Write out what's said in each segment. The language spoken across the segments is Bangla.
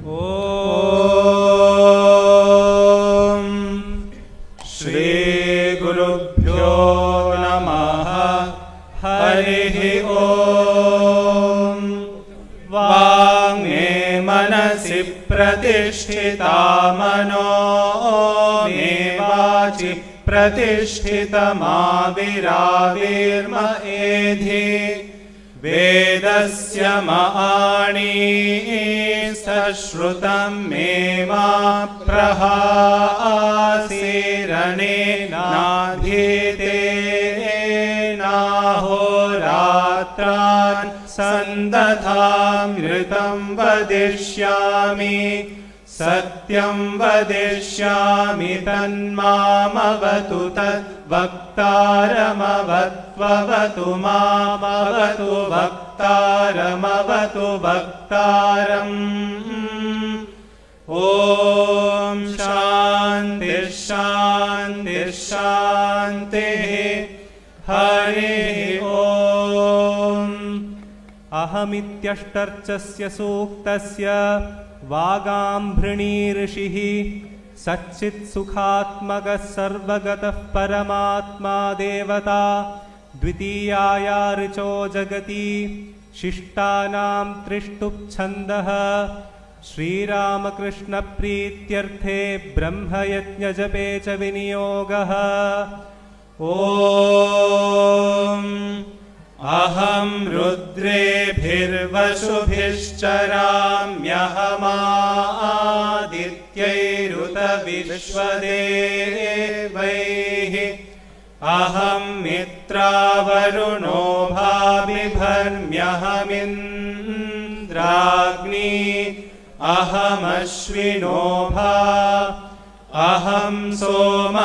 ॐ श्रीगुरुभ्यो नमः। हरिः ॐ। वाङ्मे मनसि प्रतिष्ठिता मनो मे वाचि प्रतिष्ठितमाविराविर्म एधि। वेदस्य सश्रुतं मे मा प्रहासीरणेनाधीतेनाहोरात्रान् सन्दधामृतं वदिष्यामि। सत्यं वदिष्यामि तन्मामवतु तद्वक्तारमवत्ववतु मामवतु वक्तारमवतु वक्तारम्। ॐ शान्ति शान्ति शान्तिः। हरिः ॐ। अहमित्यष्टर्चस्य सूक्तस्य वागाम्भृणी ऋषिः सच्चित्सुखात्मकः सर्वगतः परमात्मा देवता। द्वितीयाया ऋचो जगति शिष्टानां त्रिष्टुप्छन्दः। श्रीरामकृष्णप्रीत्यर्थे ब्रह्मयज्ञजपे च विनियोगः। ॐ अहं रुद्रेभिर्वसुभिश्चराम्यहमादित्यैरुत विश्वदेवैः। अहं मित्रावरुणो भाविभर्म्यहमिन्द्राग्नी। अहमश्विनो भा। अहं सोममाहनसं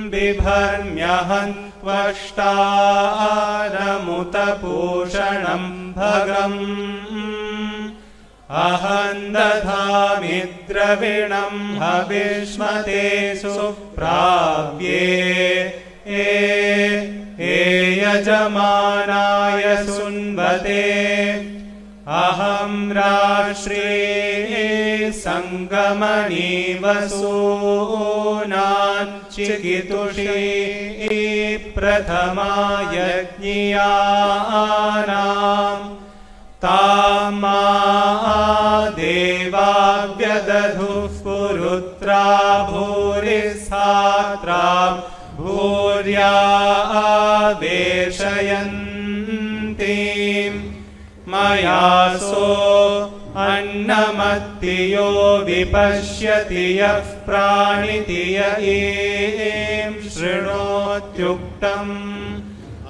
बिभर्म्यहं त्वष्टारमुतपूषणं भगम्। अहं दधामि द्रविणं हविष्मते सुप्राव्ये। यजमानाय सुन्वते। अहं राष्ट्रे संगमनी वसूनां चिकितुषी प्रथमा यज्ञियानां। तामा देवा व्यदधुः पुरुत्रा भूरिस्थात्रा भूर्या वेशयन्तीम्। मयासो अन्नमत्तियो विपश्यति यः प्राणिति य एं शृणोत्युक्तम्।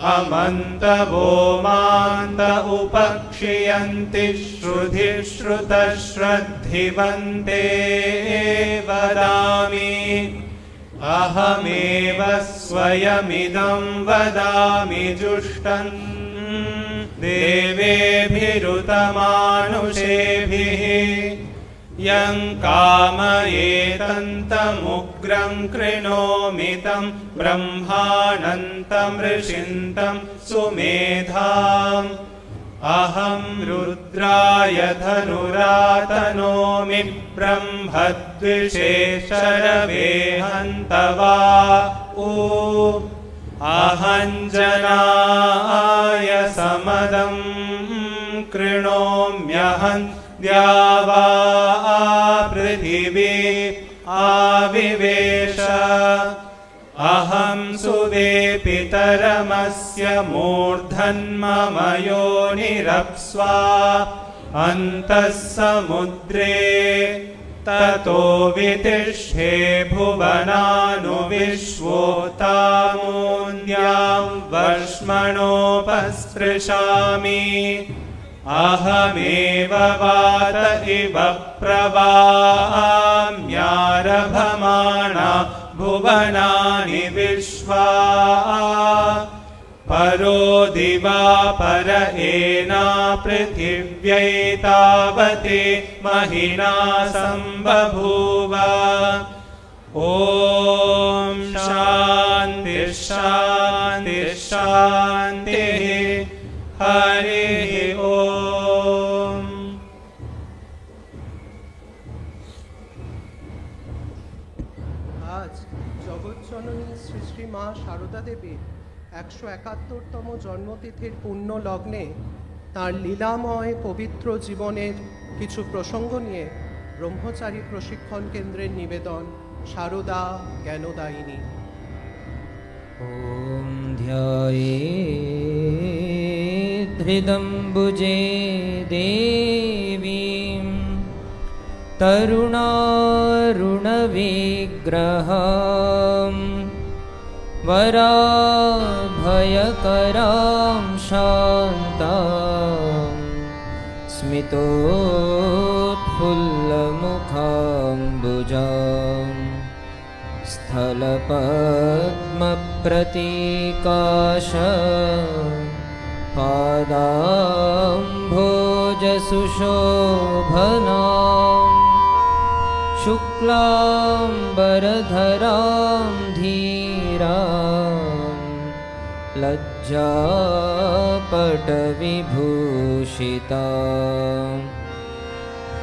अमन्तवो मान्त उपक्षियन्ति श्रुधि श्रुतश्रद्धिवन्ते वदामि। अहमेव स्वयमिदं वदामि जुष्टम् देवेभिरुतमानुषेभिः। यं कामयेतन्तमुग्रं कृणोमि तं ब्रह्मानन्तं ऋषिन्तं सुमेधाम्। अहं रुद्राय धनुरातनोमि ब्रह्मद्विषे शरवे हन्तवा ऊ। अहञ्जनाय समदं कृणोम्यहं द्यावा पृथिवी आविवेश। अहं सुवेपितरमस्य मूर्धन्मम योनिरप्स्वा अन्तः समुद्रे। ततो वितिष्ठे भुवनानुविश्वोतामून्यां वर्ष्मणोपस्पृशामि। अहमेव वात इव प्रवाम्यारभमाणा भुवनानि विश्वा। परो दिवा पर एना पृथिव्यै तावते महिना सम्बभूव। ॐ शान्ति शान्ति शान्तिः। हरिः ॐ। মা সারদা দেবীর 171তম জন্মতিথির পুণ্য লগ্নে তাঁর লীলাময় পবিত্র জীবনের কিছু প্রসঙ্গ নিয়ে ব্রহ্মচারী প্রশিক্ষণ কেন্দ্রের নিবেদন সারদা জ্ঞানদায়িনী। ॐ ध्यायेद्धृदम्बुजे देवीं तरुणारुणविग्रहां वराभयकरां शान्तां स्मितोत्फुल्लमुखाम्बुजाम् स्थलपद्मप्रतीकाश पादाम्भोजसुशोभनां शुक्लाम्बरधरां धीरां लज्जापटविभूषिताम्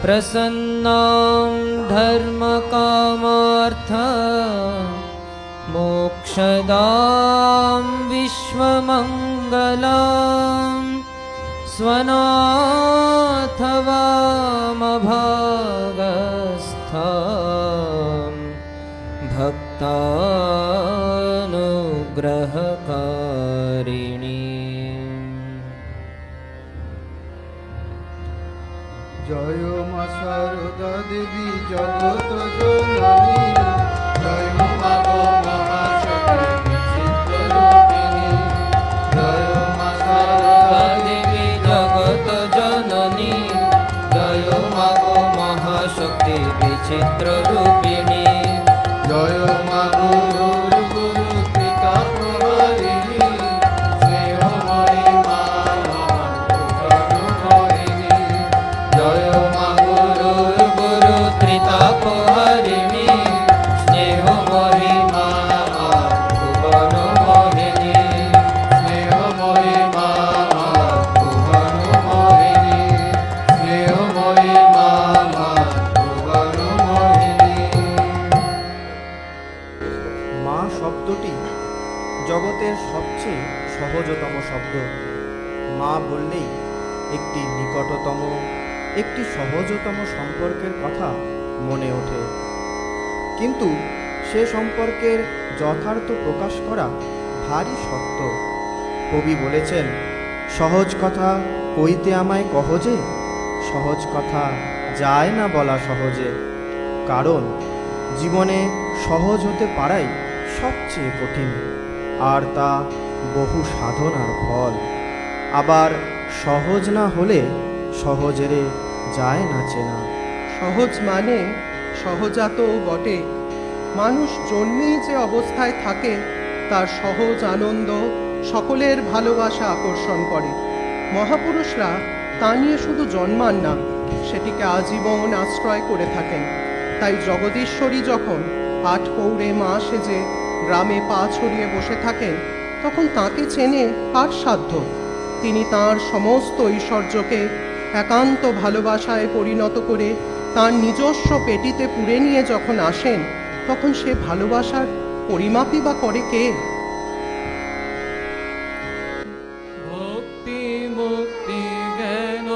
प्रसन्नां धर्मकामार्थ मोक्षदां विश्वमङ्गलां स्वनाथवामभागस्थां भक्तानुग्रहकारिणी। जय मा शारदा देवी जगत जननी, जय मा गो महाशक्ति विचित्र रूपिणी, जय मा शारदा देवी जगत जननी, जय मा गो महाशक्ति विचित्र रूपिणी, जय मा गुरु गुरु पिता प्रहारिणी, स्नेहमयी मा महाभुजनुमोहिनी, जय मा गुरु गुरु त्रितापहारिणी, स्नेहमयी मा भुवनमोहिनी, स्नेहमयी मा भुवनमोहिनी, स्नेहमयी मा भुवनमोहिनी। মা শব্দটি জগতের সবচেয়ে সহজতম শব্দ। মা বললেই একটি নিকটতম, একটি সহজতম সম্পর্কের কথা মনে ওঠে, কিন্তু সে সম্পর্কের যথার্থ প্রকাশ করা ভারী শক্ত। কবি বলেছেন, সহজ কথা কইতে আমায় কহজে, সহজ কথা যায় না বলা সহজে। কারণ জীবনে সহজ হতে পারাই সবচেয়ে কঠিন, আর তা বহু সাধনার ফল। আবার সহজ না হলে সহজেরে যায় না চেনা। সহজ মানে সহজাতও বটে। মানুষ জন্মেই যে অবস্থায় থাকে তার সহজ আনন্দ সকলের ভালোবাসা আকর্ষণ করে। মহাপুরুষরা তা নিয়ে শুধু জন্মান না, সেটিকে আজীবন আশ্রয় করে থাকেন। তাই জগদীশ্বরী যখন 8 পৌরে মা সেজে গ্রামে পা ছড়িয়ে বসে থাকেন, তখন তাকে চেনে কার সাধ্য? তিনি তাঁর সমস্ত ঐশ্বর্যকে একান্ত ভালোবাসায় পরিণত করে তাঁর নিজস্ব পেটিতে পুরে নিয়ে যখন আসেন, তখন সে ভালোবাসার পরিমাপই বা করে কে? ভক্তি মুক্তি জ্ঞান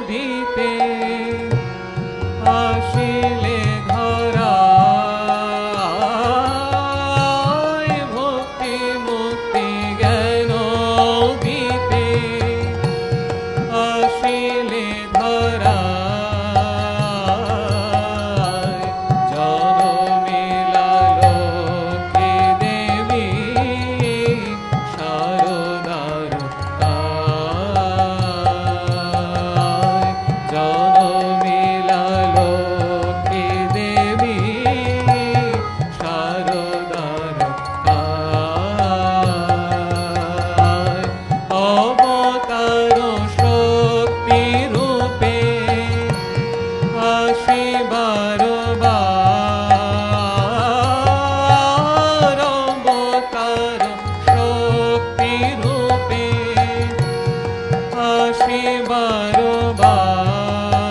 দীপে আসিলে ধরায়, ভক্তি মুক্তি জ্ঞান দীপে আসিলে ধরায়, জনমিলা লোকে দেবী শারদার তাই, জনমিলা লোকে দেবী শারদার তাই, অবতার শক্তি রূপে আসে বারবার, অবতার শক্তি রূপে আসে বারবার।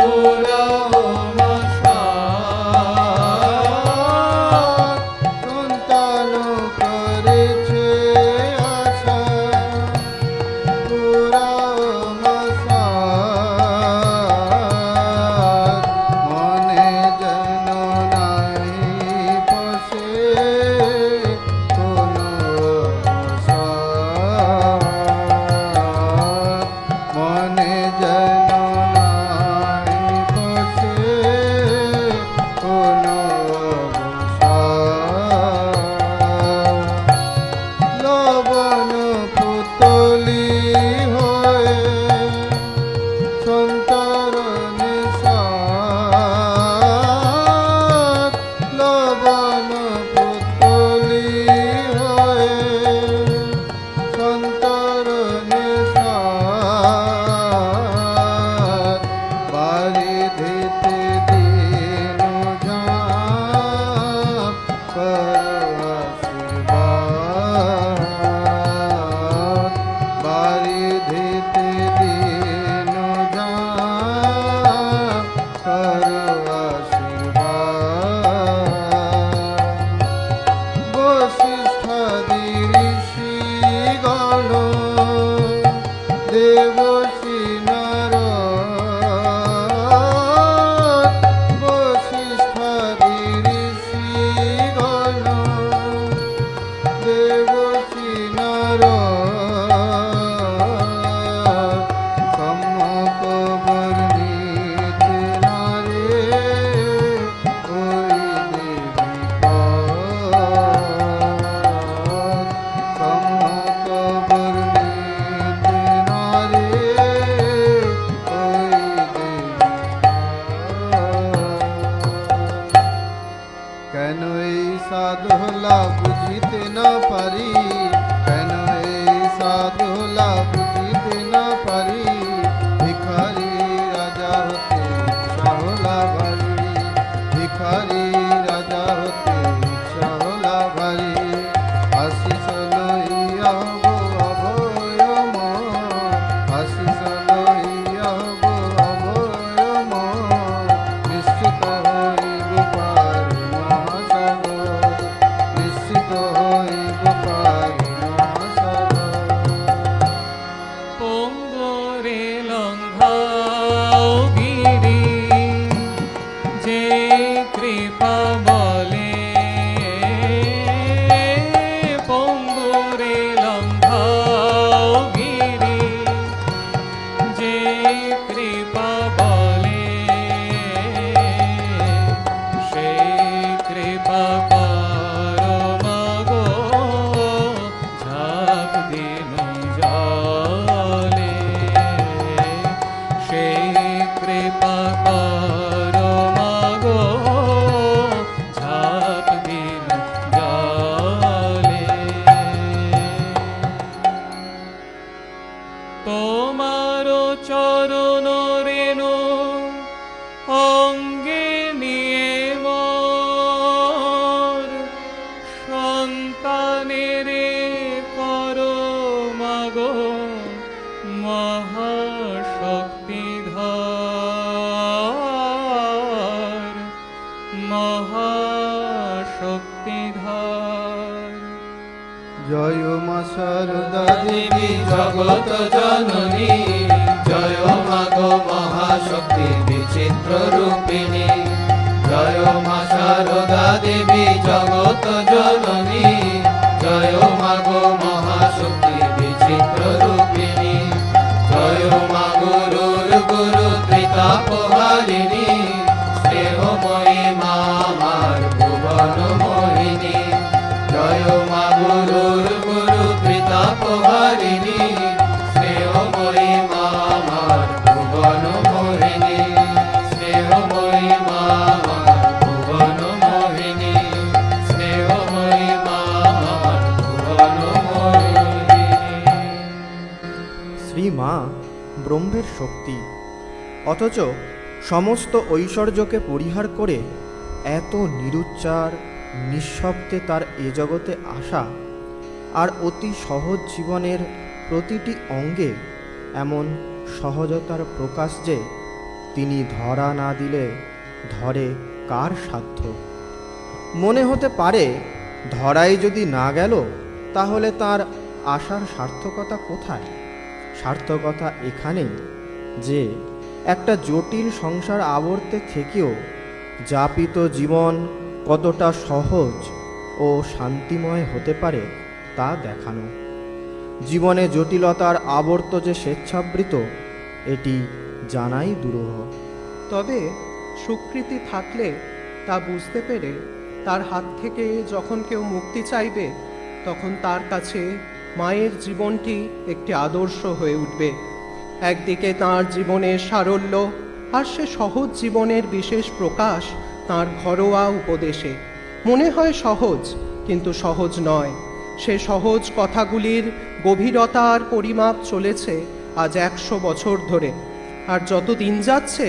পুরাও মশাত সন্তান করেছে আশা পুরাও মশাত মনে যেন নাই বসে কোনো অবসাদ মনে যেন নাই বসে কোনো অবসাদ লবণ পুতলি হয়ে সন্তরণে সাত লবণ পুতলি হয়ে সন্তরণে সাত বাড়ি দিতে দিন ঝাঁপ করো আশীর্বাদ বাড়ি দিতে দিন ঝাঁপ করো আশীর্বাদ বশিষ্ঠাদি ঋষিগণ দেবশী নারদ বশিষ্ঠাদি ঋষিগণ দেবশী নারদ সম্যক বর্ণিত নারে ওই দেবী সম্যক বর্ণিত নারে ওই দেবী কেন এই সাধলা বুঝিতে না পারি কেন এই সাধলা বুঝিতে না পারি ভিখারি রাজা হতে ইচ্ছা ভারি ভিখারি রাজা হতে ইচ্ছা ভারি আশিস লইয়া হব অভয় মন আশিস লইয়া হব অভয় মন নিশ্চিত হইব পারি মহাসাগর নিশ্চিত হইব পারি মহাসাগর পঙ্গরে লঙ্ঘাও গিরি যে কৃপা বলে পঙ্গরে লঙ্ঘাও গিরি যে কৃপা বলে সেই কৃপা করো মাগো ঝাঁপ দিনু জলে সেই কৃপা করো মাগো ঝাঁপ দিনু জলে তোমারো চরণ রেণু অঙ্গে নিয়ে মোর সন্তানের করো মাগো মহাশক্তিধর মহাশক্তিধর জয় মা শারদা দেবী জগত জননী জয় মা গো মহাশক্তি বিচিত্র রূপিণী জয় মা শারদা দেবী জগত জননী জয় মা গো মহাশক্তি বিচিত্র রূপিণী জয় মা গুরুর গুরু ত্রিতাপহারিণী স্নেহময়ী মা আমার ভুবন মোহিনী জয় মা গুরুর গুরু ত্রিতাপহারিণী স্নেহময়ী মা আমার ভুবন মোহিনী স্নেহময়ী মা আমার ভুবন মোহিনী স্নেহময়ী মা আমার ভুবন মোহিনী শ্রী মা ব্রহ্মের শক্তি অথচ সমস্ত ঐশ্বর্যকে পরিহার করে এত নিরুচ্চার নিঃশব্দে তার এ জগতে আসা আর অতি সহজ জীবনের প্রতিটি অঙ্গে এমন সহজতার প্রকাশ যে তিনি ধরা না দিলে ধরে কার সাধ্য? মনে হতে পারে ধরাই যদি না গেল তাহলে তার আশার সার্থকতা কোথায়? সার্থকতা এখানেই যে একটা জটিল সংসার আবর্তে থেকেও যাপিত জীবন কতটা সহজ ও শান্তিময় হতে পারে তা দেখানো। জীবনে জটিলতার আবর্ত যে স্বেচ্ছাবৃত এটি জানাই দুরূহ। তবে সুকৃতি থাকলে তা বুঝতে পেরে তার হাত থেকে যখন কেউ মুক্তি চাইবে তখন তার কাছে মায়ের জীবনটি একটি আদর্শ হয়ে উঠবে। একদিকে তার জীবনের সারল্য আর সে সহজ জীবনের বিশেষ প্রকাশ তার ঘরোয়া উপদেশে। মনে হয় সহজ, কিন্তু সহজ নয়। সে সহজ কথাগুলির গভীরতার পরিমাপ চলেছে আজ 100 বছর ধরে, আর যত দিন যাচ্ছে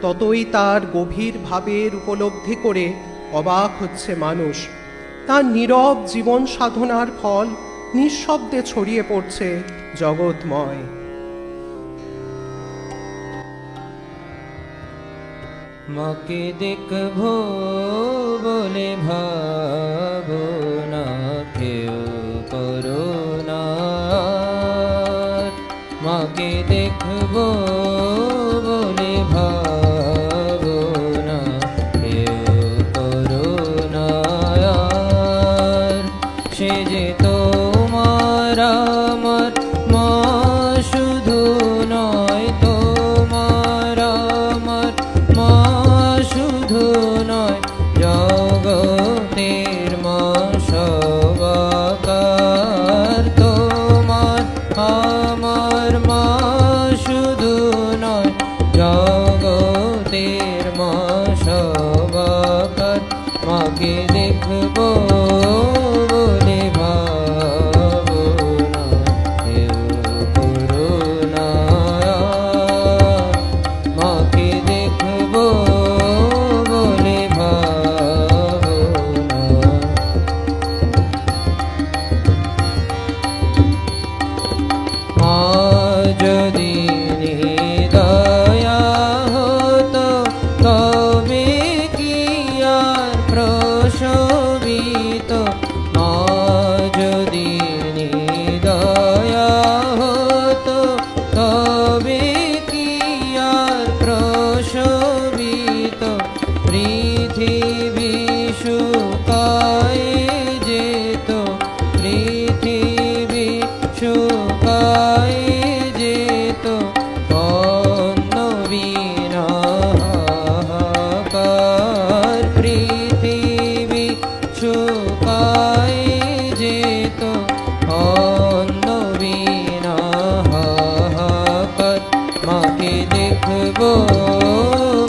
ততই তার গভীর ভাবের উপলব্ধি করে অবাক হচ্ছে মানুষ। তার নীরব জীবন সাধনার ফল নিঃশব্দে ছড়িয়ে পড়ছে জগৎময়। মাকে দেখবো বলে ভাবনা কেউ করুণা, মাকে দেখবো বলে ভাবনা কেউ করুণা। সে যে তোমার আমার মা শুধু নয়, তোমার আমার মা শুধু নয়, জগতের মা সবাকার। তোমার আমার মা শুধু নয়, জগতের মা সবাকার। মাকে দেখবো বলে ভাবনা কেউ করুণা, মাকে দেখবো বলে ভাবনা। মা যদি দয়া হতো তবে কি আর প্রশোভিত। মা যদি দয়া হতো তবে কি আর প্রশোভিত। পৃথিবী শুকায় যেত, পৃথিবী শুকায় যেত, অন্য বিনা হাহাকার। পৃথিবী শুকায় যেত, অন্য বিনা হাহাকার। মাকে দেখবো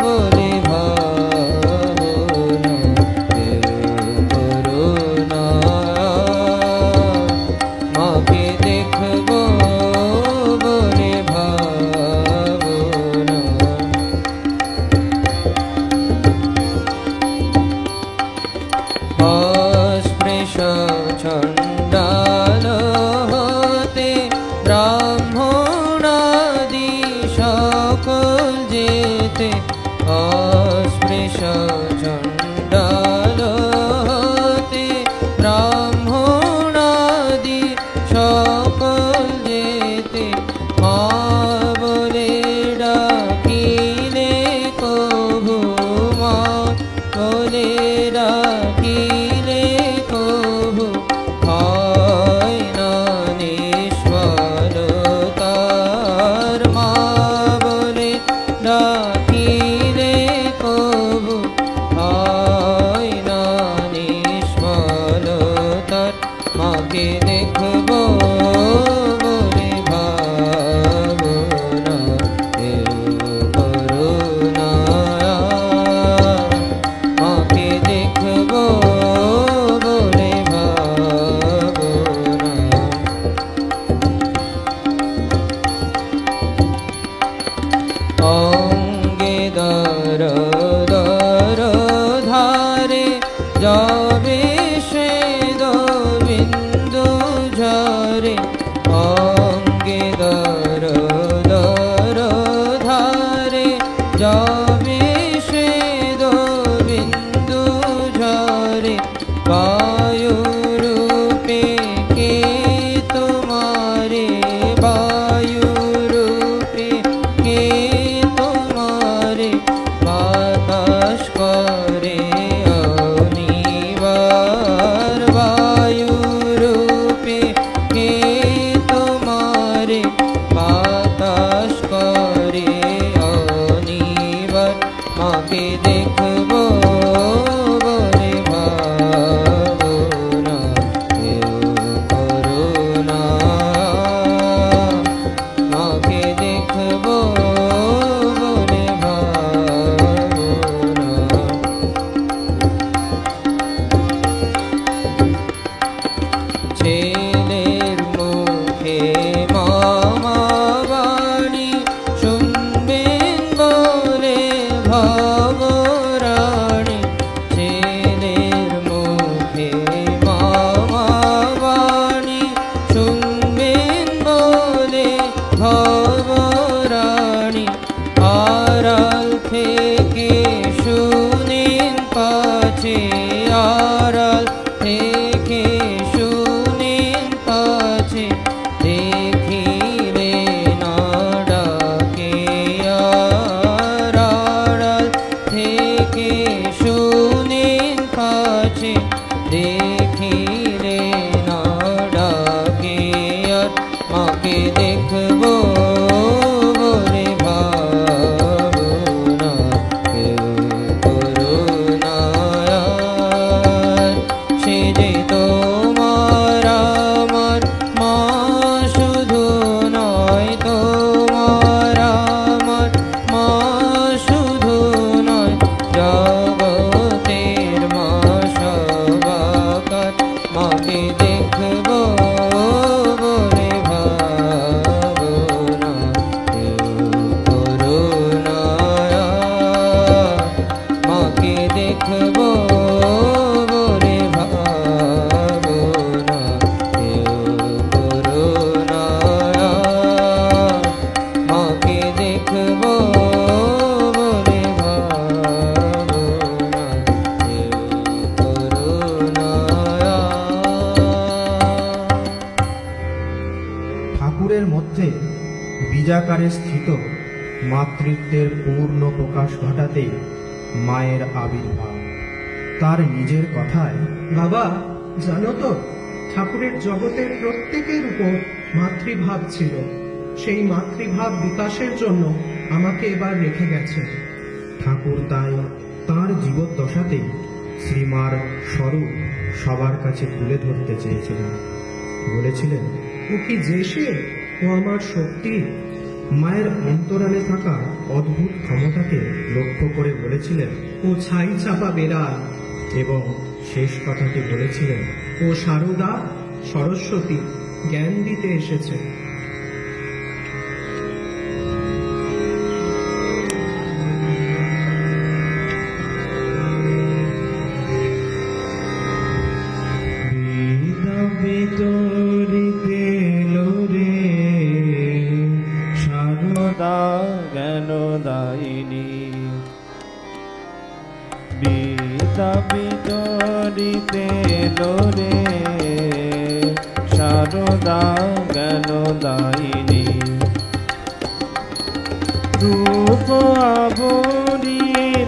বলে ভাবনা কেউ করুণা, মাকে দেখবো বলে ভাবনা। অস্পৃশ চণ্ডাল হতে ব্রাহ্মণাদি সকল যেতে, অস্পৃশ চণ্ডাল হতে ব্রাহ্মণাদি সকল যেতে। মা বলে ডাকিলে কভু, মা বলে ডাকিলে কভু হয় না নিষ্ফলতার। মা বলে ডাকিলে কভু হয় না নিষ্ফলতার। মাকে দেখবো বলে ভাবনা কেউ করুণা, মাকে দেখবো বলে ভাবনা। অঙ্গে দর দর ধারে যাবে শ্বেদ বিন্দু ঝরে। অঙ্গে দর দর ধারে দেখব বলে ভাবনা কেউ করুণা মাকে দেখব বলে ভাবনা ছেলের মুখে মামা বাণী শুনবেন বলে ভবরাণী ছেলের মুখে মামা বাণী শুনবেন বলে ভবরাণী আড়াল থেকে শুনেন পাছে আড়াল থেকে শুনেন পাছে দেখিলে না ডাকে আড়াল থেকে শুনেন পাছে দেখিলে না ডাকে আর মাকে দেখব বলে ভাবনা কেউ করুণা সে যে তোমার আমার মা শুধু নয় তোমার আমার মা শুধু নয় জগতের মা সবাকার মাকে দেখব বলে ভাবনা কেউ করুণা মাকে দেখব বলে ভাবনা কেউ করুণা মাকে দেখব বলে ভাবনা কেউ করুণা ঠাকুরের মধ্যে বীজাকারে স্থিত মাতৃত্বের পূর্ণ প্রকাশ ঘটাতে মায়ের আবির্ভাব। তার নিজের কথায়, বাবা জানো তো, ঠাকুরের জগতের প্রত্যেকের উপর মাতৃভাব ছিল। সেই মাতৃভাব বিকাশের জন্য আমাকে এবার রেখে গেছে। ঠাকুর তাই তাঁর জীবদ্দশাতেই শ্রীমার স্বরূপ সবার কাছে তুলে ধরতে চেয়েছিলেন। বলেছিলেন, ও কি যে সে, ও আমার শক্তি। মায়ের অন্তরালে থাকা অদ্ভুত ক্ষমতাকে লক্ষ্য করে বলেছিলেন, ও ছাই চাপা বেড়াল। এবং শেষ কথাটি বলেছিলেন, ও সারদা সরস্বতী, জ্ঞান দিতে এসেছে। সারদা জ্ঞানদায়িনী বিদ্যা বিতরিতে লোরে সারদা জ্ঞানদায়িনী রূপ আবরি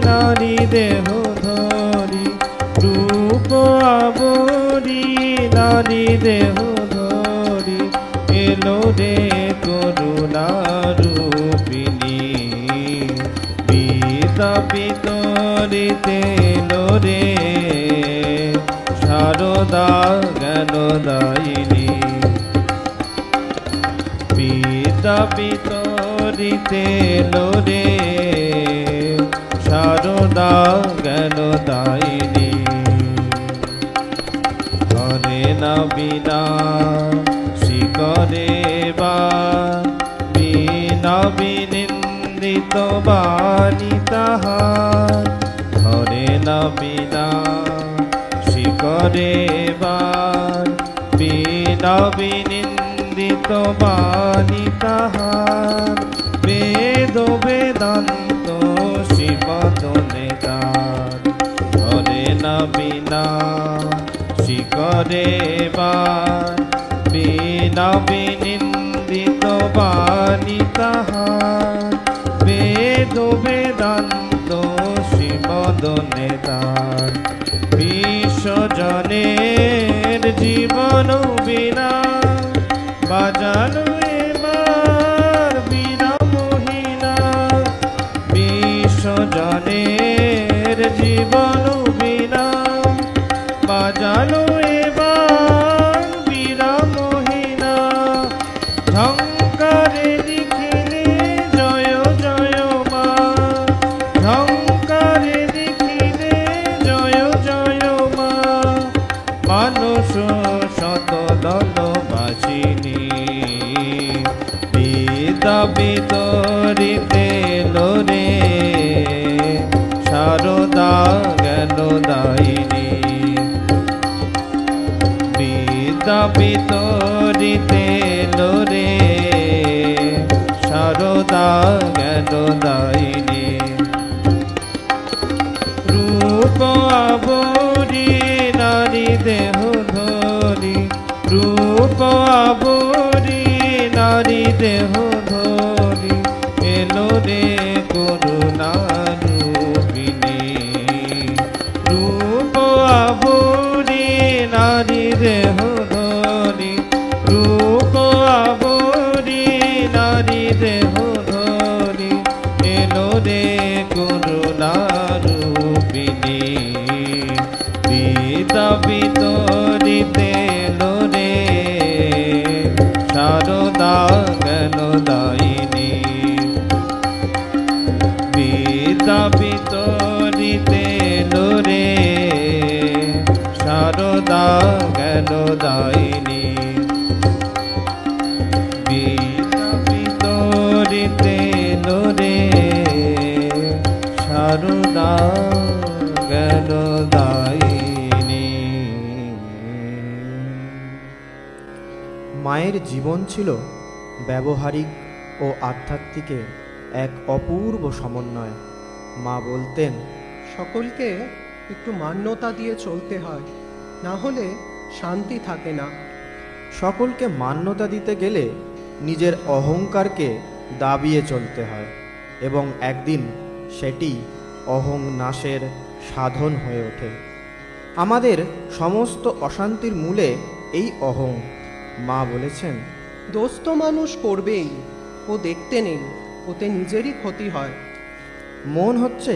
নারী দেহ ধরি রূপ আবরি নারী দেহ ধরি এলো রে করুণা রূপিণী বিদ্যা বিতরিতে এলো রে সারদা জ্ঞানদায়িনী বিদ্যা বিতরিতে এলো রে সারদা জ্ঞানদায়িনী করে না বিনা শিকরে বা বিনা বিনিন্দিত বাণী তাহার ধরে না বিনা শিকরে বা বিনা বিনিন্দিত বাণী তাহার বেদ বেদান্ত শিবদনে তার ধরে না বিনা শিকরে বার বিনা বিনিন্দিত বাণী তাহার বেদ বেদান্ত শিবদনে তার বিশ্বজনের জীবন বিনা বাজানো এবার বিনা মহিনা বিশ্বজনের জীবন বিনা বাজালো এবার বীরা মোহিনা ঝঙ্কারে লিখিলে জয় জয় মা ঝঙ্কারে লিখিলে জয় জয় মা মানুষ শত দলবাসিনী বিদ্যা বিতরিতে লোরে শারদা জ্ঞান দায়িনী বিদ্যা বিতরিতে লোরে শারদা জ্ঞান দায়িনী রূপ আবরি নারী দেহ ধরি রূপ আবরি নারী দেহ ধরি এলো রে করুণা রূপিণী রূপ আবরি নারী দেহ ধরি রূপ আবরি নারী দেহ ধরি এলো রে করুণা রূপিণী বিদ্যা বিতরিতে লোরে শারদা জ্ঞান দায়িনী বিদ্যা বিতরিতে লোরে শারদা জ্ঞান দায়িনী বিদ্যা বিতরিতে লোরে শারদা জ্ঞান দায়িনী। মায়ের জীবন ছিল ব্যবহারিক ও আধ্যাত্মিকের এক অপূর্ব সমন্বয়। মা বলতেন, সকলকে একটু মান্যতা দিয়ে চলতে হয়, না হলে শান্তি থাকে না। সকলকে মান্যতা দিতে গেলে নিজের অহংকারকে দাবিয়ে চলতে হয় এবং একদিন সেটি অহং নাশের সাধন হয়ে ওঠে। আমাদের সমস্ত অশান্তির মূলে এই অহং। মা বলেছেন, দোষ তো মানুষ করবেই, ও দেখতে নেই, ওতে নিজেরই ক্ষতি হয়। মন হচ্ছে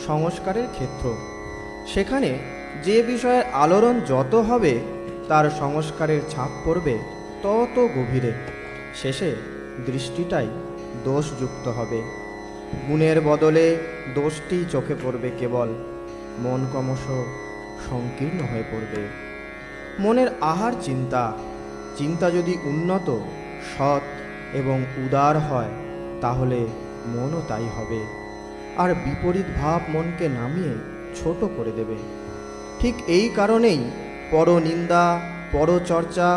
সংস্কারের ক্ষেত্র। সেখানে যে বিষয়ের আলোড়ন যত হবে তার সংস্কারের ছাপ পড়বে তত গভীরে। শেষে দৃষ্টিটাই দোষযুক্ত হবে। গুণের বদলে দোষটি চোখে পড়বে কেবল। মন ক্রমশ সংকীর্ণ হয়ে পড়বে। মনের আহার চিন্তা। চিন্তা যদি উন্নত, সৎ এবং উদার হয় তাহলে মনও তাই হবে। আর বিপরীত ভাব মনকে নামিয়ে ছোট করে দেবে। ঠিক এই কারণেই পরনিন্দা, পরচর্চা,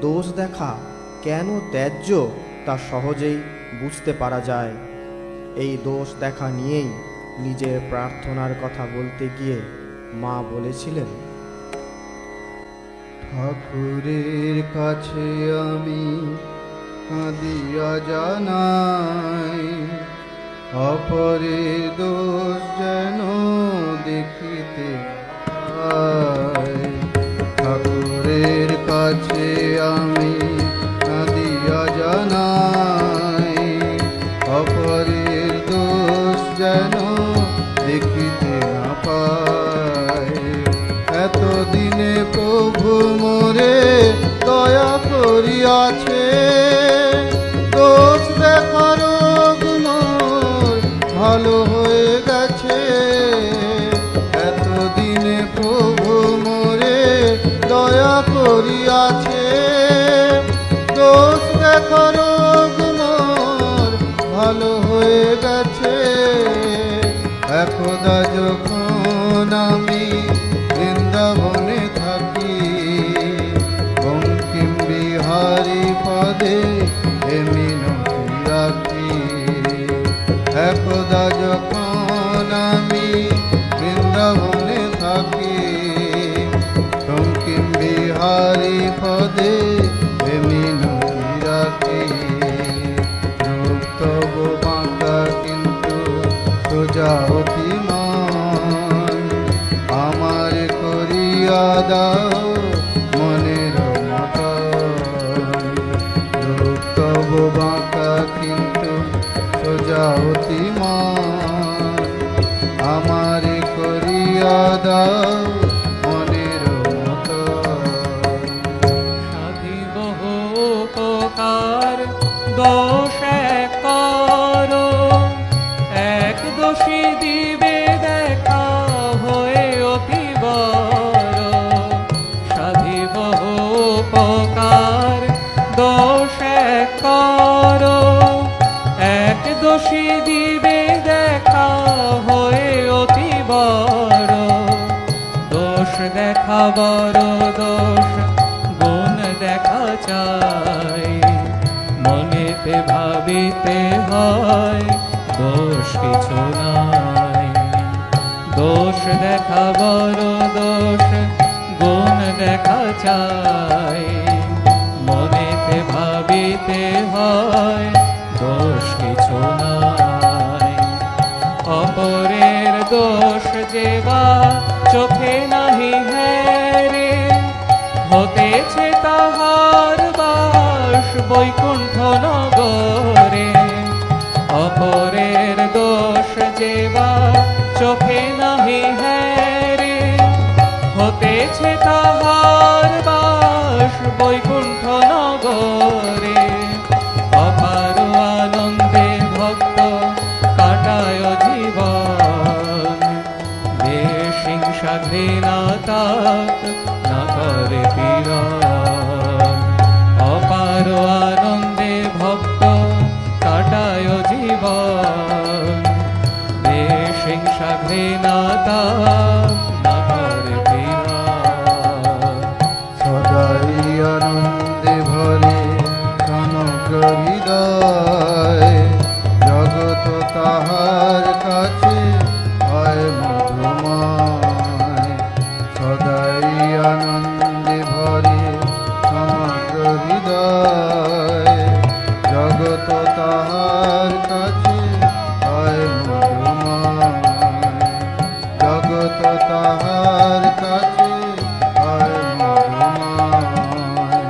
দোষ দেখা কেন ত্যায্য তা সহজেই বুঝতে পারা যায়। এই দোষ দেখা নিয়েই নিজের প্রার্থনার কথা বলতে গিয়ে মা বলেছিলেন, ঠাকুরের কাছে আমি কাঁদিয়া জানাই, অপরের দোষ যেন দেখিতে পাই। ঠাকুরের কাছে আমি কাঁদিয়া জানাই, অপরের দোষ যেন দেখিতে না পাই। এতদিনে প্রভু মোরে দয়া করিয়াছে, দোষ দেখার গুণ ভালো হয়ে গেছে। এতদিনে প্রভু মোরে দয়া করিয়াছে, দোষ দেখার গুণ ভালো হয়ে গেছে। একদা যখন আমি বৃন্দাবনে থাকি, বঙ্কিম বিহারী পদে মিনতি রাখি। একদা যখন আমি বৃন্দাবনে থাকি, বঙ্কিম বিহারী পদে মিনতি রাখি। রূপ তব বাঁকা কিন্তু সোজা অতি মান, আমার করিয়া দাও মনের মতন। রূপ তব বাঁকা কিন্তু সোজা অতি মান, আমার করিয়া করিয়া দাও মনের মতো। সাধি বহু উপকার দোষ এক করো, এক দোষী দিবে দেখা হয়ে অতি বড়। সাধি বহু উপকার দোষ এক করো, এক দোষী দিবে দেখা হয়ে অতি বড়। দোষ দেখা বড় দোষ, গুণ দেখা চাই, মনেতে ভাবিতে হয় দোষ কিছু নাই। দোষ দেখা বড় দোষ, গুণ দেখা চাই, মনেতে ভাবিতে হয় দোষ কিছু নাই। অপরের দোষ যেবা চোখে নাহি হেরে, হতেছে তাহার বাস বৈকুণ্ঠ নগরে। অপরের দোষ যেবা চোখে নাহি হেরে, হতেছে তাহার বাস বৈকুণ্ঠ নগরে। অপার আনন্দে ভক্ত কাটায় জীবন, দেশ হিংসা ঘৃণা তাপ না করে পীড়ন। অপার আনন্দে ভক্ত কাটায় জীবন, দেশ হিংসা ঘৃণা তাপ না করে পীড়ন। সদাই আনন্দে ভরে সমগ্র হৃদয়, জগৎ তাহার কাছে হয় মধুময়। সদাই আনন্দে ভরে সমগ্র হৃদয়, জগৎ তাহার কাছে হয় মধুময়। জগৎ তাহার কাছে হয় মধুময়,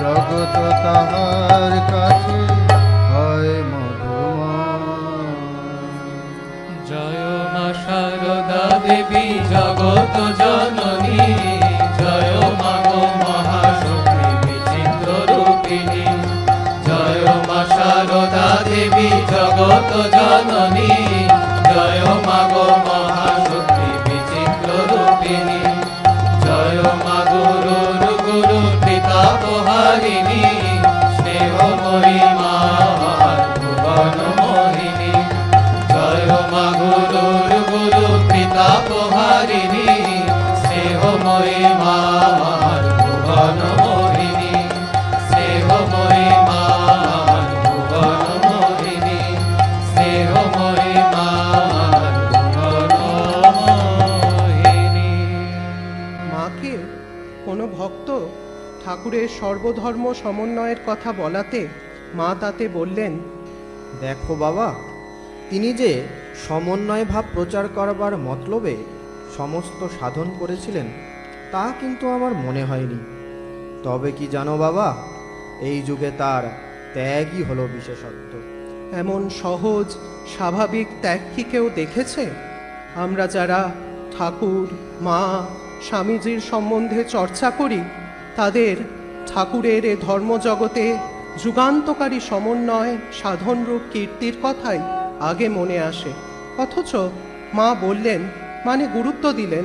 জগৎ তাহার কাছে হয় মধুময়। জয় মা শারদা দেবী জগত জননী, জয় মা গো মহাশক্তি বিচিত্র রূপিণী। জয় মা শারদা দেবী জগত জননী, জয় মা গো মহাশক্তি বিচিত্র রূপিণী। জয় মা গুরুর গুরু প্রতাপহারিণী, স্নেহময়ী মা ভুবন মোহিনী। জয় মা গুরুর গুরু প্রতাপহারিণী, স্নেহময়ী মা ভুবন মোহিনী। স্নেহময়ী মা ভুবন মোহিনী, স্নেহময়ী মা ভুবন মোহিনী। মাকে কোনো ভক্ত ঠাকুরের সর্বধর্ম সমন্বয়ের কথা বলাতে মা তাতে বললেন, দেখো বাবা, তিনি যে সমন্বয় ভাব প্রচার করবার মতলবে সমস্ত সাধন করেছিলেন তা কিন্তু আমার মনে হয়নি। তবে কি জানো বাবা, এই যুগে তার ত্যাগই হলো বিশেষত্ব। এমন সহজ স্বাভাবিক ত্যাগ কি কেউ দেখেছে? আমরা যারা ঠাকুর, মা, স্বামীজির সম্বন্ধে চর্চা করি, তাদের ঠাকুরের এ ধর্মজগতে যুগান্তকারী সমন্বয় সাধনরূপ কীর্তির কথাই আগে মনে আসে। অথচ মা বললেন, মানে গুরুত্ব দিলেন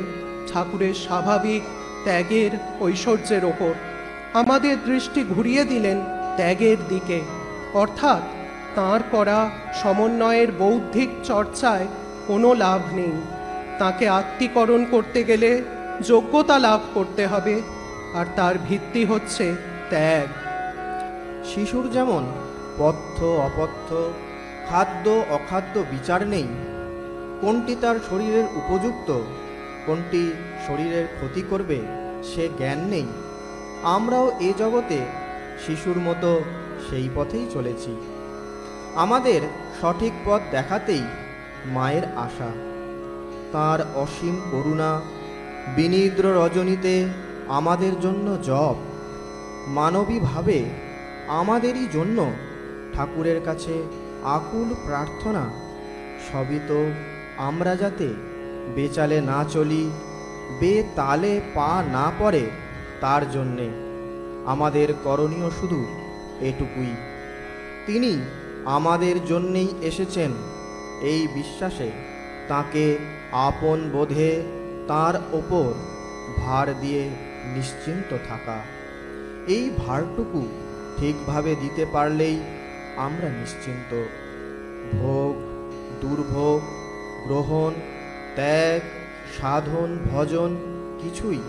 ঠাকুরের স্বাভাবিক ত্যাগের ঐশ্বর্যের ওপর। আমাদের দৃষ্টি ঘুরিয়ে দিলেন ত্যাগের দিকে, অর্থাৎ তাঁর করা সমন্বয়ের বৌদ্ধিক চর্চায় কোনো লাভ নেই। তাকে আত্মীকরণ করতে গেলে যোগ্যতা লাভ করতে হবে, আর তার ভিত্তি হচ্ছে ত্যাগ। শিশুর যেমন পথ্য অপথ্য, খাদ্য অখাদ্য বিচার নেই, কোনটি তার শরীরের উপযুক্ত, কোনটি শরীরের ক্ষতি করবে সে জ্ঞান নেই, আমরাও এ জগতে শিশুর মতো সেই পথেই চলেছি। আমাদের সঠিক পথ দেখাতেই মায়ের আশা। তার অসীম করুণা বিনিদ্র রজনীতে আমাদের জন্য জপ, মানবীভাবে আমাদেরই জন্য ঠাকুরের কাছে আকুল প্রার্থনা। সবই তো আমরা যাতে বেচালে না চলি, বেতালে পা না পড়ে, তার জন্যে আমাদের করণীয় শুধু এটুকুই। তিনি আমাদের জন্যেই এসেছেন এই বিশ্বাসে তাকে আপন বোধে তার ওপর ভার দিয়ে নিশ্চিন্ত থাকা। এই ভারটুকু ঠিকভাবে দিতে পারলেই আমরা নিশ্চিন্ত। ভোগ, দুর্ভোগ, গ্রহণ, ত্যাগ, সাধন, ভজন কিছুই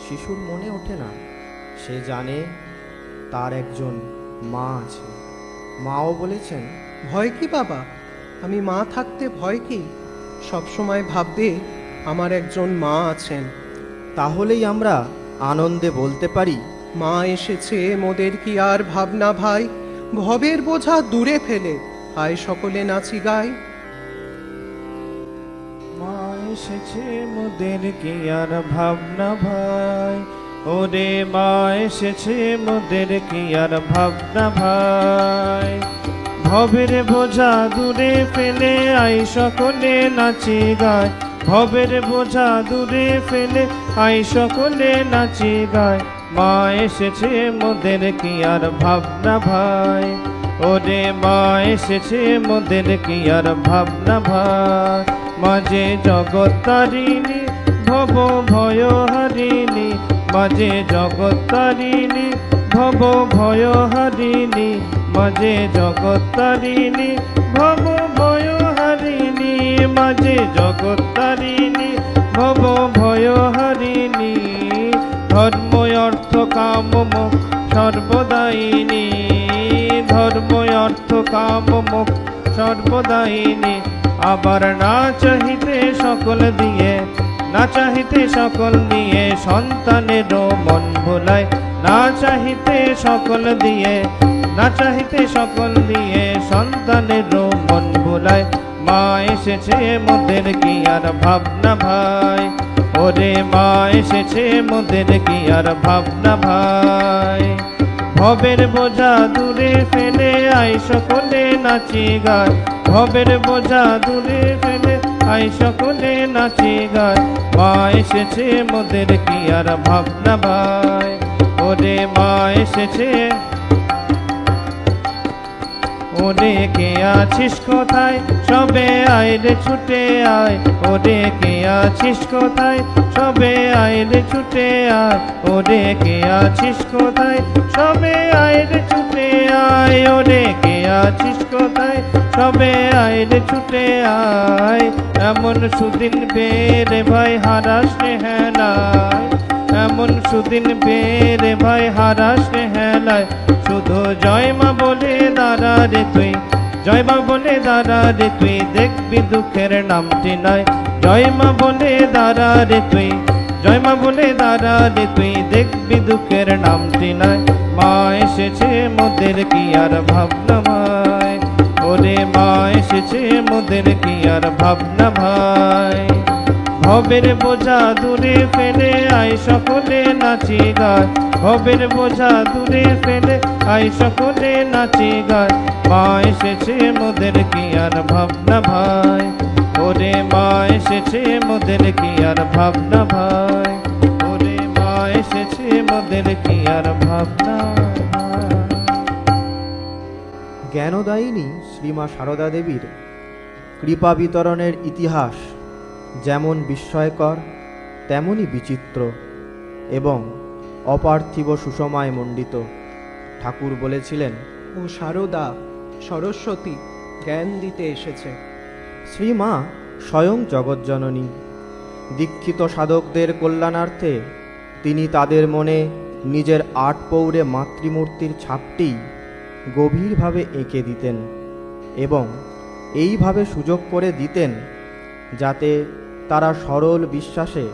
শিশুর মনে ওঠে না। সে জানে তার একজন মা আছে। মাও বলেছেন, ভয় কি বাবা? আমি মা থাকতে ভয় কি? সবসময় ভাববে আমার একজন মা আছেন। তাহলেই আমরা আনন্দে বলতে পারি, মা এসেছে মোদের কি আর ভাবনা ভাই, ভবের বোঝা দূরে ফেলে আয় সকলে নাচি গাই। মা এসেছে মোদের কি আর ভাবনা ভাই, ওরে মা এসেছে মোদের কি আর ভাবনা ভাই। ভবের বোঝা দূরে ফেলে আই সকলে নাচি গায়, ভবের বোঝা দূরে ফেলে আই সকলে নাচি গায়। মা এসেছে মোদের কি আর ভাবনা ভাই, ওরে মা এসেছে মোদের কি আর ভাবনা ভাই। মাঝে জগৎ তারিণী ভব ভয় হারিণী, মাঝে জগৎ তারিণী ভব ভয় হারিণী, মাঝে জগৎ তারিণী ভব ভয় হারিণী, মাঝে জগৎ তারিণী ভব ভয় হারিণী। ধর্ম অর্থ কাম মোক্ষ সর্বদায়িনী, ধর্ম অর্থ কাম মোক্ষ সর্বদায়িনী। আবার না চাহিতে সকল দিয়ে, না চাহিতে সকল দিয়ে সন্তানেরও মন ভোলায়, না চাহিতে সকল দিয়ে, না চাহিতে সকল দিয়ে সন্তানেরও মন ভোলায়। মা এসেছে মোদের কি আর ভাবনা ভাই, ওরে মা এসেছে মোদের কি আর ভাবনা ভাই। ভবের বোঝা দূরে ফেলে আই সকলে নাচি গায়, ভবের বোঝা দূরে ফেলে আই সকলে নাচি গায়। মা এসেছে মোদের কি আর ভাবনা ভাই, ওরে মা এসেছে। ওরে কে আছিস কোথায় সবে আইলে ছুটে আয়, ওরে কে আছিস কোথায় সবে আইলে ছুটে আয়, ওরে কে আছিস কোথায় সবে আইলে ছুটে আয়, ওরে কে আছিস কোথায় সবে আইলে ছুটে আয়। এমন সুদিন বেরে ভাই হারাস রে হেলায়, এমন সুদিন বেরে ভাই হারাস রে হেলায়। শুধু জয় মা বলে দাঁড়া রে তুই, জয় মা বলে দাঁড়া রে তুই, দেখবি দুঃখের নামটি নয়। জয় মা বলে দাঁড়া রে তুই, জয় মা বলে দাঁড়া রে তুই, দেখবি দুঃখের নামটি নয়। মা এসেছে মোদের কি আর ভাবনা ভাই, ওরে মা এসেছে মোদের কি আর ভাবনা ভাই। ভবের বোঝা দূরে ফেলে আই সকলে নাচি গায়, ভবের বোঝা দূরে ফেলে আই সকলে নাচি গায়। মা এসেছে মোদের কি আর ভাবনা ভাই, ওরে মা এসেছে মোদের কি আর ভাবনা ভাই, ওরে মা এসেছে মোদের কি আর ভাবনা ভাই। জ্ঞানদায়িনী শ্রীমা সারদা দেবীর কৃপা বিতরণের ইতিহাস যেমন বিস্ময়কর তেমনি বিচিত্র এবং অপার্থিব সুষমায় মণ্ডিত। ঠাকুর বলেছিলেন, ও সারদা সরস্বতী জ্ঞান দিতে এসেছে। শ্রীমা স্বয়ং জগজ্জননী। দীক্ষিত সাধকদের কল্যাণার্থে তিনি তাদের মনে নিজের ৮ পৌরে মাতৃমূর্তির ছাপটি গভীরভাবে এঁকে দিতেন এবং এইভাবে সুযোগ করে দিতেন যাতে তারা সরল বিশ্বাসে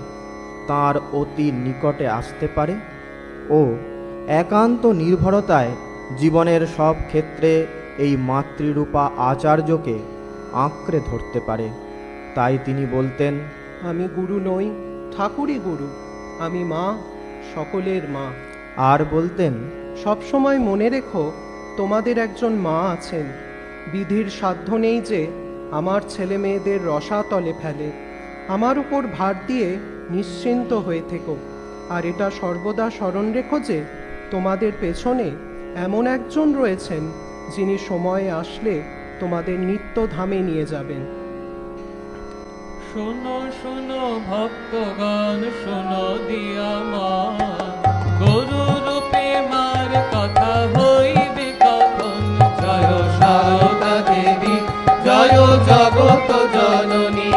তাঁর অতি নিকটে আসতে পারে ও একান্ত নির্ভরতায় জীবনের সব ক্ষেত্রে এই মাতৃরূপা আচার্যকে আঁকড়ে ধরতে পারে। তাই তিনি বলতেন, আমি গুরু নই, ঠাকুরই গুরু, আমি মা, সকলের মা। আর বলতেন, সবসময় মনে রেখো তোমাদের একজন মা আছেন। বিধির সাধ্য নেই যে আমার ছেলে মেয়েদের রসাতলে ফেলে, আমার উপর ভার দিয়ে নিশ্চিন্ত হয়ে থেকো, আর এটা সর্বদা স্মরণ রেখো যে তোমাদের পেছনে এমন একজন রয়েছেন যিনি সময়ে আসলে তোমাদের নিত্য ধামে নিয়ে যাবেন। শোনো শোনো ভক্তগণ, শোনো দিয়া মা, গুরু রূপে মার কথা হইবে কখন। জয় সারদা দেবী, জয় জগত জননী,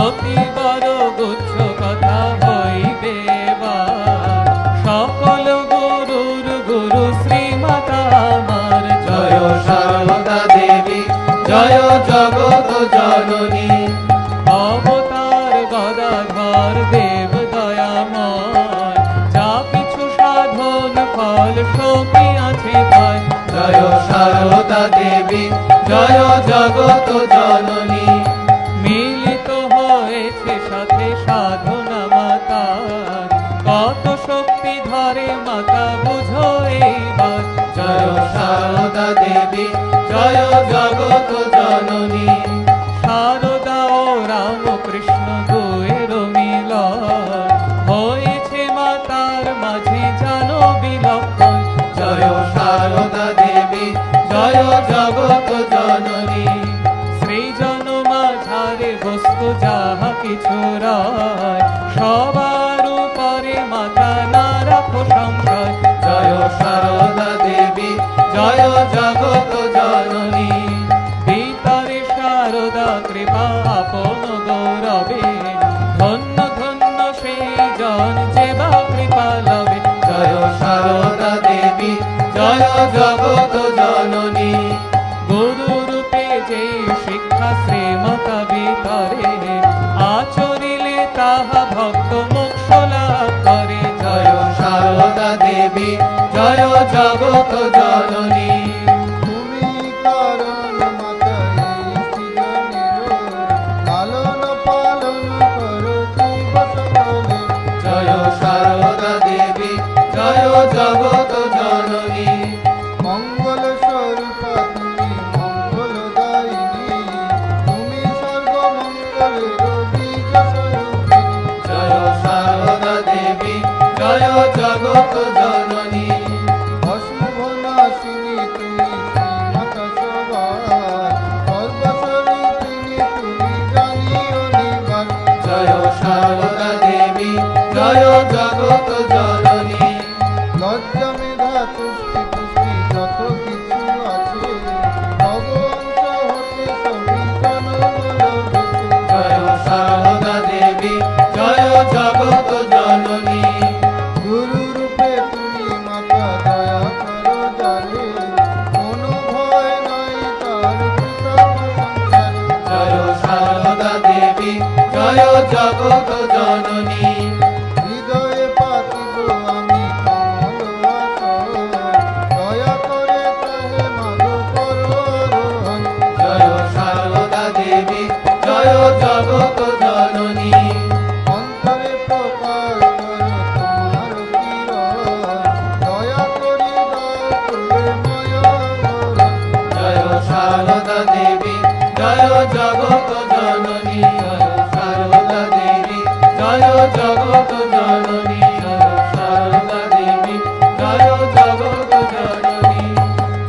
অতি বড় গুচ্ছ কথা হইবে এবার। সকল গুরুর গুরু শ্রীমাতা আমার। জয় সারদা দেবী, জয় জগত জননী, অবতার গদাধর দেব দয়াময়, যা কিছু সাধন ফল সপিয়াছে তাই। জয় সারদা দেবী, জয় জগত জননী, মিলিত হয়েছে সাথে সাধনা মাতার, কত শক্তি ধরে মাতা বুঝো এইবার। জয় সারদা দেবী, জয় জগত জননী, সারদা ও রামকৃষ্ণ দুয়ের মিলন, হয়েছে মাতার মাঝে জানো বিলক্ষণ। জয় সারদা দেবী, জয় জগত জননী, সৃজন মাঝারে বস্তু যাহা কিছু রয়, সবার উপরে মাতা না রাখো সংশয়। জয় সারদা দেবী, জয় জগত জননী, ভিতরে সারদা কৃপা আপন গৌরবে, ধন্য ধন্য সেই জন যে বা কৃপা লবে। জয় সারদা দেবী, জয় জগত জননী, গুরু রূপে যে শিক্ষা শ্রীমতা ভিতরে, আচরিলে তাহা ভক্ত মোক্ষ লাভ করে। জয় সারদা দেবী, জয় জগত জননী, তুমি কারণ মাতা এই সৃজনের, লালন পালন করো জীব সকলে। জয় সারদা দেবী, জয় জগত জননী, মঙ্গল স্বরূপা তুমি মঙ্গলদায়িনী, তুমি সর্বমঙ্গলের বীজ স্বরূপিণী। জয় সারদা দেবী, জয় জগত জননী, অশুভ নাশিনী তুমি শ্রীমাতা সবার, সর্বস্বরূপিণী তুমি জানিও নিবার। জয় সারদা দেবী, জয় জগত জননী, লজ্জা মেধা তুষ্টি পুষ্টি যত কিছু আছে, তব অংশ হতে সবই জনমূল। জয় সারদা দেবী, জয় জগত জননী, গুরু রূপে তুমি মাতা দয়া করো জালে, কোনো ভয় নাই তার কৃতজ্ঞ সংসারে। জয় সারদা দেবী, জয় জগত জননী, হৃদয়ে পাতিব আমি কমল আশয়, দয়া করে তাহে মাগো করো আরোহণ। জয় সারদা দেবী, জয় জগত জননী, অন্তরে প্রকাশ করো তোমার কিরণ, দয়া করে দাও প্রেময় বরণ। জয় সারদা দেবী, জয় জগত জননী, জয় সারদা দেবী, জয় জগত জননী, জয় সারদা দেবী, জয় জগত জননী,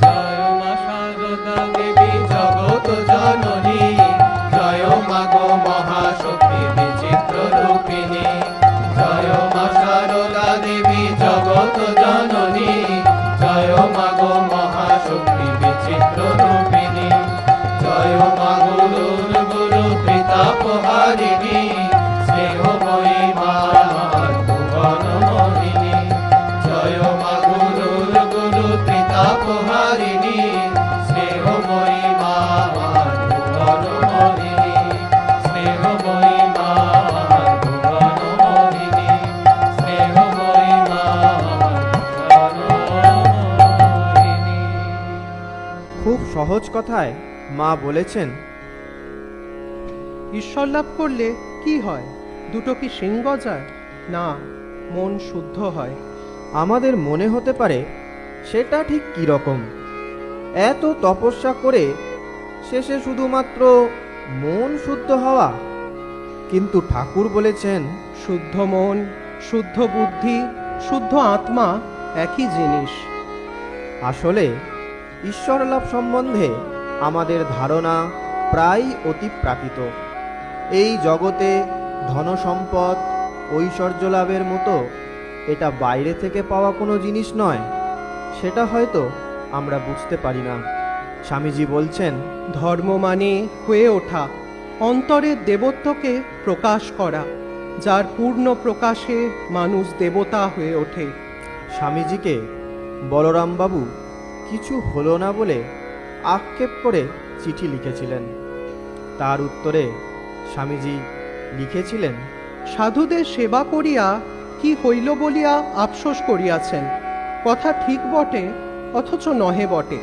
জয় মা সারদা দেবী জগত জননী, জয় মা গো মহাশক্তি বিচিত্র রূপিণী। জয় মা সারদা দেবী জগত জননী, জয় মা গো মহাশক্তি বিচিত্র রূপিণী। জয় মা গুরুর গুরু প্রতাপহারিণী, স্নেহময়ী মা আমার ভুবন মোহিনী। জয় মা গুরুর গুরু প্রতাপহারিণী, স্নেহময়ী মা আমার ভুবন মোহিনী। স্নেহময়ী মা আমার ভুবন মোহিনী, স্নেহময়ী মা আমার ভুবন মোহিনী। খুব সহজ কথায় মা বলেছেন, ঈশ্বর লাভ করলে কি হয়? দুটো কি শিং গজায়? না, মন শুদ্ধ হয়। আমাদের মনে হতে পারে সেটা ঠিক কী রকম, এত তপস্যা করে শেষে শুধুমাত্র মন শুদ্ধ হওয়া। কিন্তু ঠাকুর বলেছেন শুদ্ধ মন, শুদ্ধ বুদ্ধি, শুদ্ধ আত্মা একই জিনিস। আসলে ঈশ্বর লাভ সম্বন্ধে আমাদের ধারণা প্রায় অতিপ্রাকৃত। এই জগতে ধনসম্পদ, ঐশ্বর্য লাভের মতো এটা বাইরে থেকে পাওয়া কোনো জিনিস নয়। সেটা হয়তো আমরা বুঝতে পারি না। স্বামীজি বলছেন, ধর্ম মানে হয়ে ওঠা, অন্তরের দেবত্বকে প্রকাশ করা, যার পূর্ণ প্রকাশে মানুষ দেবতা হয়ে ওঠে। স্বামীজিকে বলরামবাবু কিছু হলো না বলে আক্ষেপ করে চিঠি লিখেছিলেন। তার উত্তরে স্বামীজি লিখেছিলেন, সাধুদের সেবা করিয়া কি হইল বলিয়া আফসোস করিয়াছেন। কথা ঠিক বটে, অথচ নহে বটে।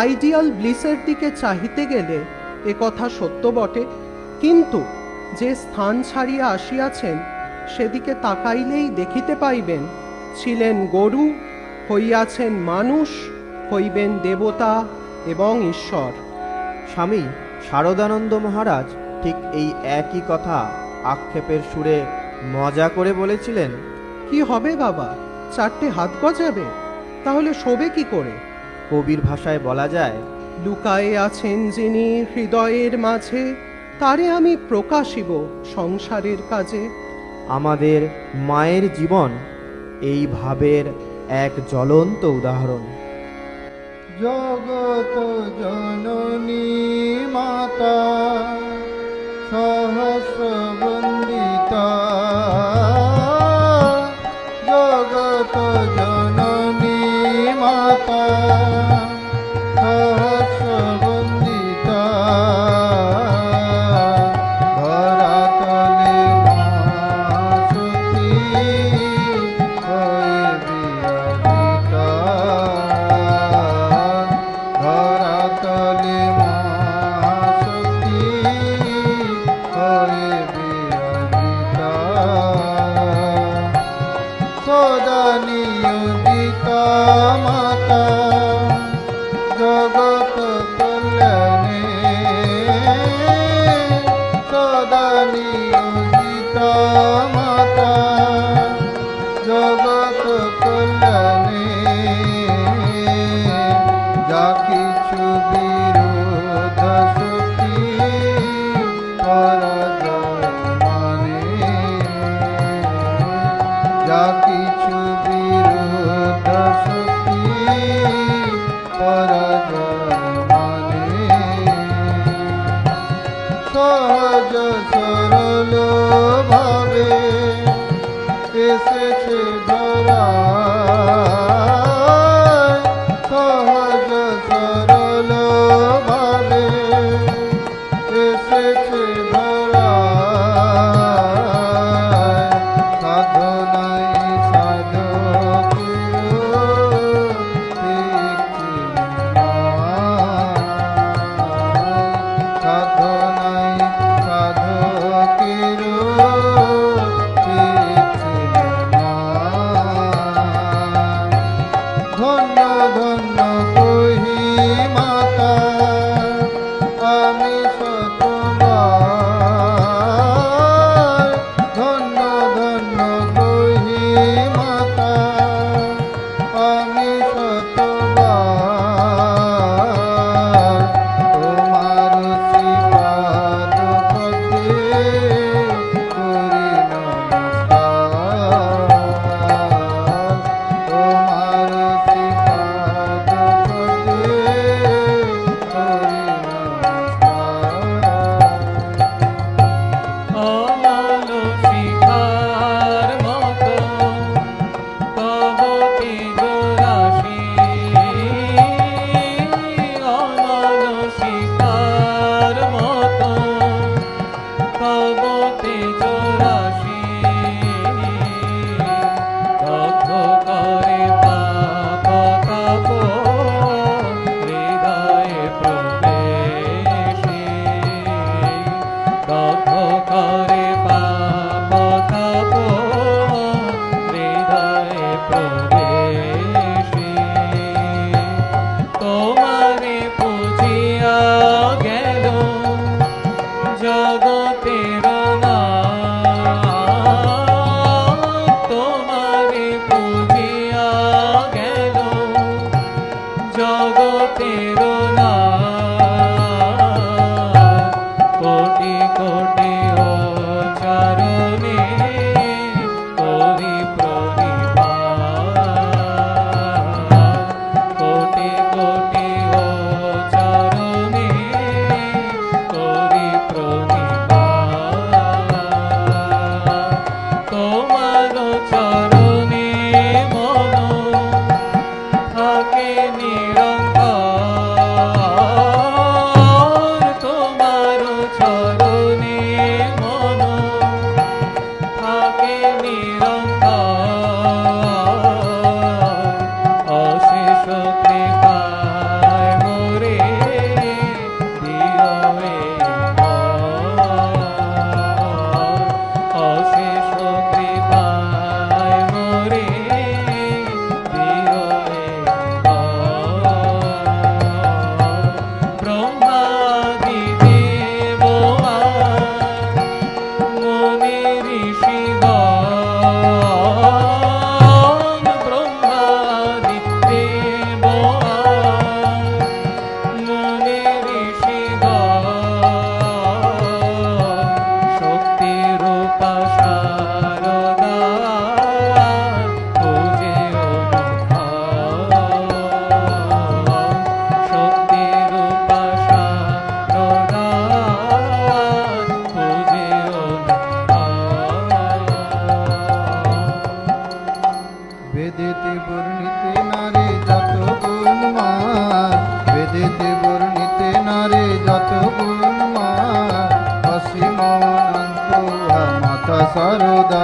আইডিয়াল ব্লিসের দিকে চাহিতে গেলে এ কথা সত্য বটে, কিন্তু যে স্থান ছাড়িয়া আসিয়াছেন সেদিকে তাকাইলেই দেখিতে পাইবেন, ছিলেন গরু, হইয়াছেন মানুষ, হইবেন দেবতা এবং ঈশ্বর। স্বামী শারদানন্দ মহারাজ ঠিক এই একই কথা আক্ষেপের সুরে মজা করে বলেছিলেন। কি হবে বাবা, 4টে হাত গজাবে? তাহলে শোবে কি করে? কবির ভাষায় বলা যায়, লুকায়ে আছেন যিনি হৃদয়ের মাঝে, তারে আমি প্রকাশিব সংসারের কাজে। আমাদের মায়ের জীবন এই ভাবের এক জ্বলন্ত উদাহরণ। জগত জননী মাতা সহস্র বন্দিতা, জগত জননী মাতা সহস্র বন্দিতা, ধরাতলে মা সতী হয়ে বিরাজিতা, ধরাতলে মা সতী হয়ে বিরাজিতা।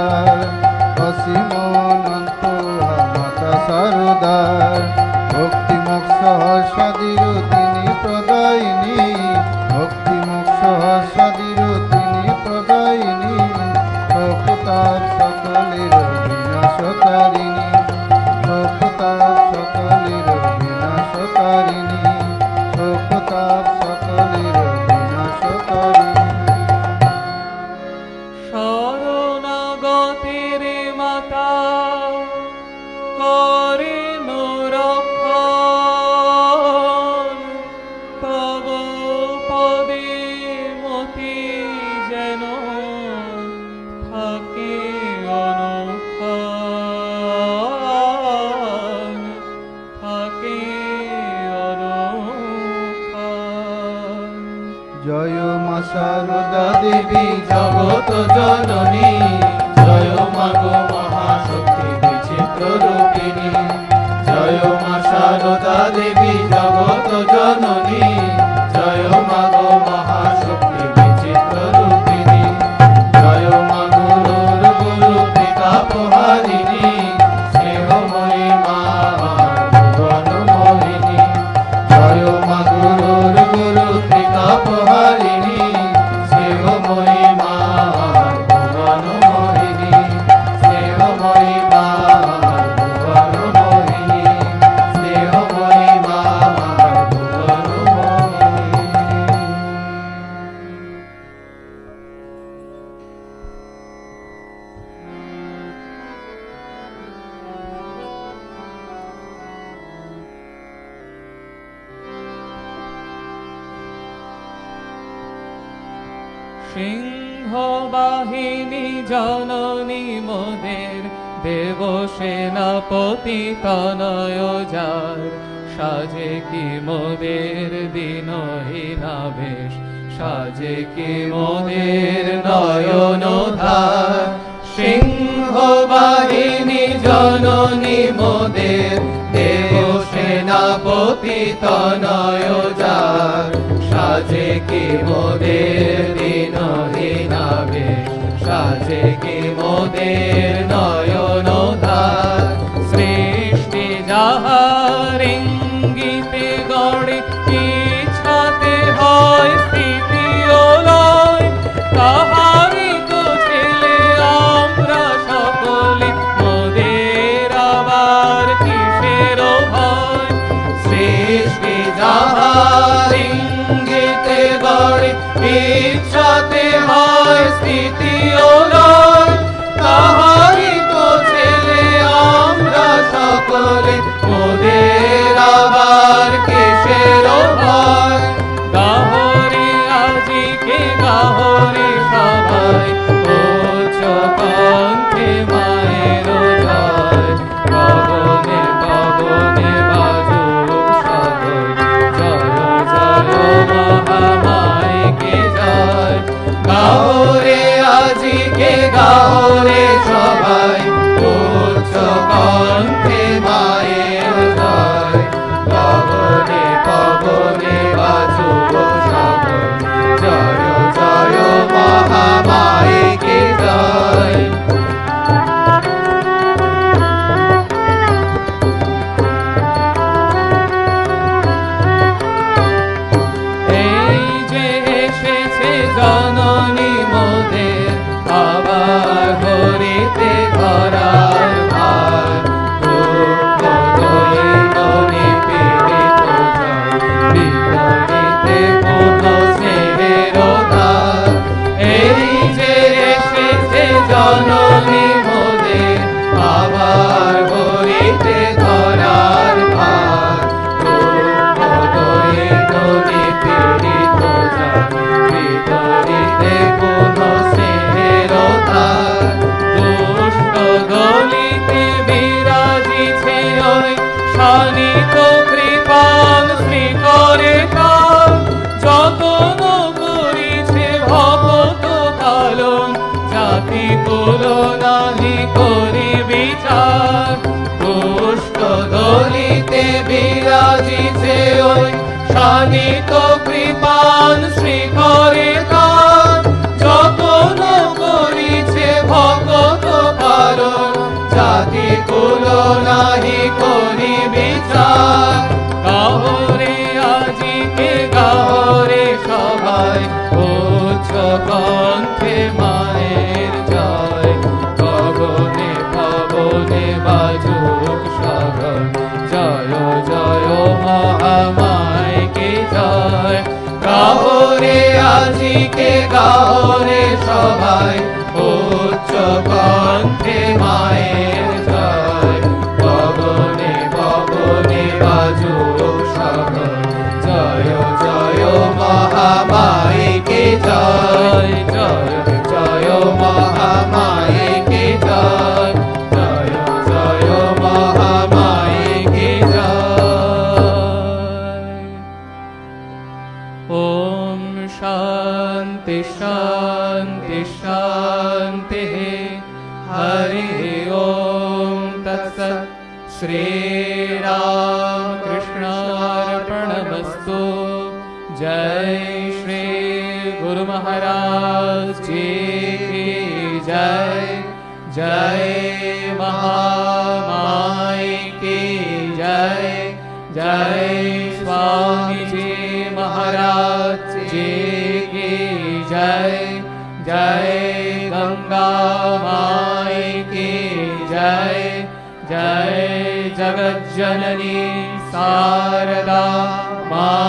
অবতার অসীম অনন্ত মাতা সারদার ভক্তি মোক্ষ হর্ষাদির তিনি প্রদায়িনী ভক্তি মোক্ষ হর্ষাদির তিনি প্রদায়িনী শোকতাপ সকলের বিনাশকারিণী শোকতাপ সকলের বিনাশকারিণী শোকতাপ সকলের বিনাশকারিণী শরণাগতের মাতা করেন রক্ষণ, তব পদে মতি যেন থাকে অনুক্ষণ, থাকে অনুক্ষণ। জয় মা শারদা দেবী জগত জননী, জয় মা গো মহাশক্তি বিচিত্র রূপিণী। জয় মা শারদা দেবী জগত জননী, জয় মা গো মহাশক্তি বিচিত্র রূপিণী। জয় মা গুরুর গুরু পিতাপহারিণী, স্নেহময়ী মা ভুবনমোহিনী। জয় মা গুরুর গুরু পিতাপহারিণী, স্নেহময়ী মা ভুবনমোহিনী। স্নেহময়ী মা ভুবনমোহিনী, স্নেহময়ী মা সিংহবাহিনী জননী মোদের, দেব সেনাপতি তনয় যার। সাজে কি মোদের দীনহীনা বেশ, সাজে কি মোদের নয়ন ধার। সিংহবাহিনী জননী মোদের, দেব সেনাপতি তনয় যার। সাজে কি মোদের দীনহীনা বেশ, সাজে কি মোদের নয়ন ধার। সৃষ্টি যাহার ইঙ্গিতে গড়ে, ইচ্ছাতে হয় স্থিতি ও লয়। তাহারই তো ছেলে আমরা সকলে, মোদের আবার কিসের ভয়। সৃষ্টি যাহার ইঙ্গিতে গড়ে, ইচ্ছাতে হয় স্থিতি ও লয়। তাহারই তো ছেলে আমরা সকলে, মোদের আবার কিসের ভয়। গাহরে আজিকে গাহরে সবাই, উচ্চ কণ্ঠে মায়ের জয়। পবনে পবনে বাজুক সদয়, জয় জয় মহামায়িকে জয়। গাহরে আজিকে গাহরে সবাই, উচ্চ কণ্ঠে মায়ের জয়। পবনে পবনে বাজুক সদয়, জয় জয় মহামায়িকে জয়। এই যে এসেছে জননী মোদের, আবার হরিতে ধরার ভার। দুঃখ দৈন্য নিপীড়িত জয়, বিপরীতে পুনঃ স্নেহের ধার। এই যে এসেছে জননী মোদের, আবার হরিতে ধরার ভার। দুঃখ দৈন্য নিপীড়িত জয়, বিপরীতে পুনঃ স্নেহের ধার। দুষ্ট দলিতে বিরাজিছে ওই, শানিত কৃপান শ্রীকরে কাল। যতন করিছে ভগত কালন, জাতি তুলনাহি করি বিচার। দুষ্ট দলিতে বিরাজিছে ওই, শানিত কৃপান শ্রীকরে কাল। যতন করিছে ভগত মায়ের জয়, গগনে গগনে বাজুক সকল জয় জয় মহামায়েকে জয়, জয় জয় মহামায়েকে জয়, জয় জয় মহামায়েকে জয়। ওম শান্তি শান্তি শান্তি। হরি ওম তৎসৎ। श्रीरामकृष्णार्पणमस्तु। जय श्री गुरु महाराज जी की जय, जय महामाई की जय, जय स्वामी जी महाराज जी की जय, जय गंगा माई की जय, जय जगत जननी शारदा माँ